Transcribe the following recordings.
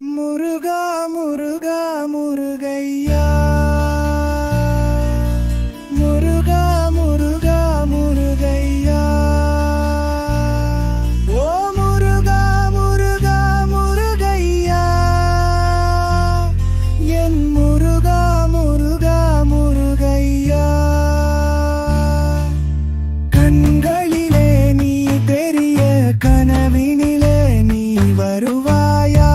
முருகா முருகா முருகையா, முருகா முருகா முருகையா, ஓ முருகா முருகா முருகையா, என் முருகா முருகா முருகையா. கண்களிலே நீ பெரிய, கனவினிலே நீ வருவாயா,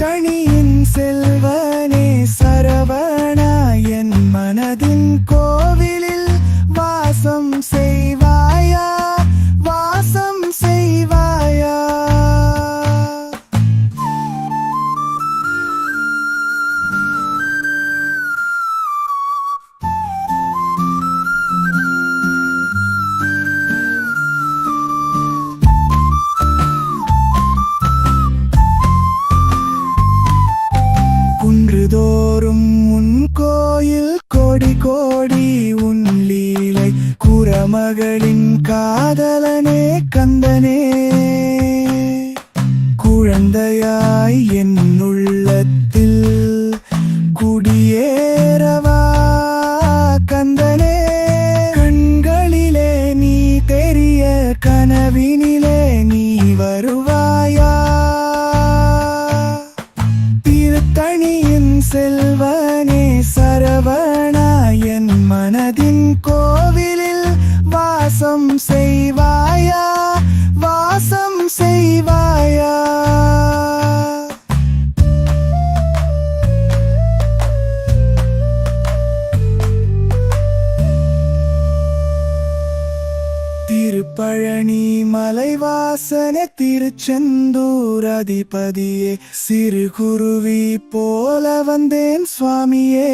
தனியின் செல்வனே சரவணா, என் மனதின் கோவிலில் வாசம் செய்வாயா, வாசம் செய்வாயா. குன்றுதோறும் உன் கோயில், கோடி கோடி உன் லீலை, குறமகளின் காதலனே கந்தனே, குழந்தையாய் என் உள்ளத்தில் குடியேறவா கந்தனே. கண்களிலே நீ தெரிய, கனவினிலே நீ வருவாயா, தனியின் செல்வனே சரவணா, என் மனதின் கோவிலில் வாசம் செய்வாயா, வாசம் செய்வாயா. திருப்பழனி மலைவாசனே, திருச்செந்தூர் அதிபதியே, சிறு குருவி போல வந்தேன் சுவாமியே,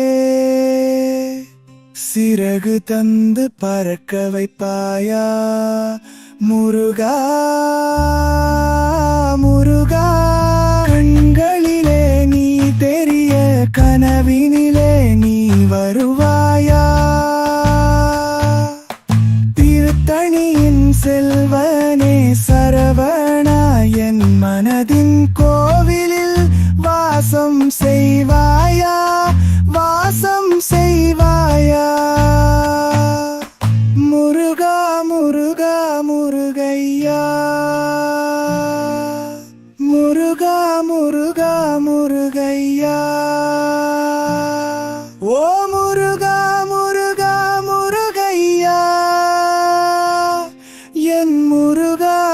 சிறகு தந்து பறக்க வைப்பாயா முருகா.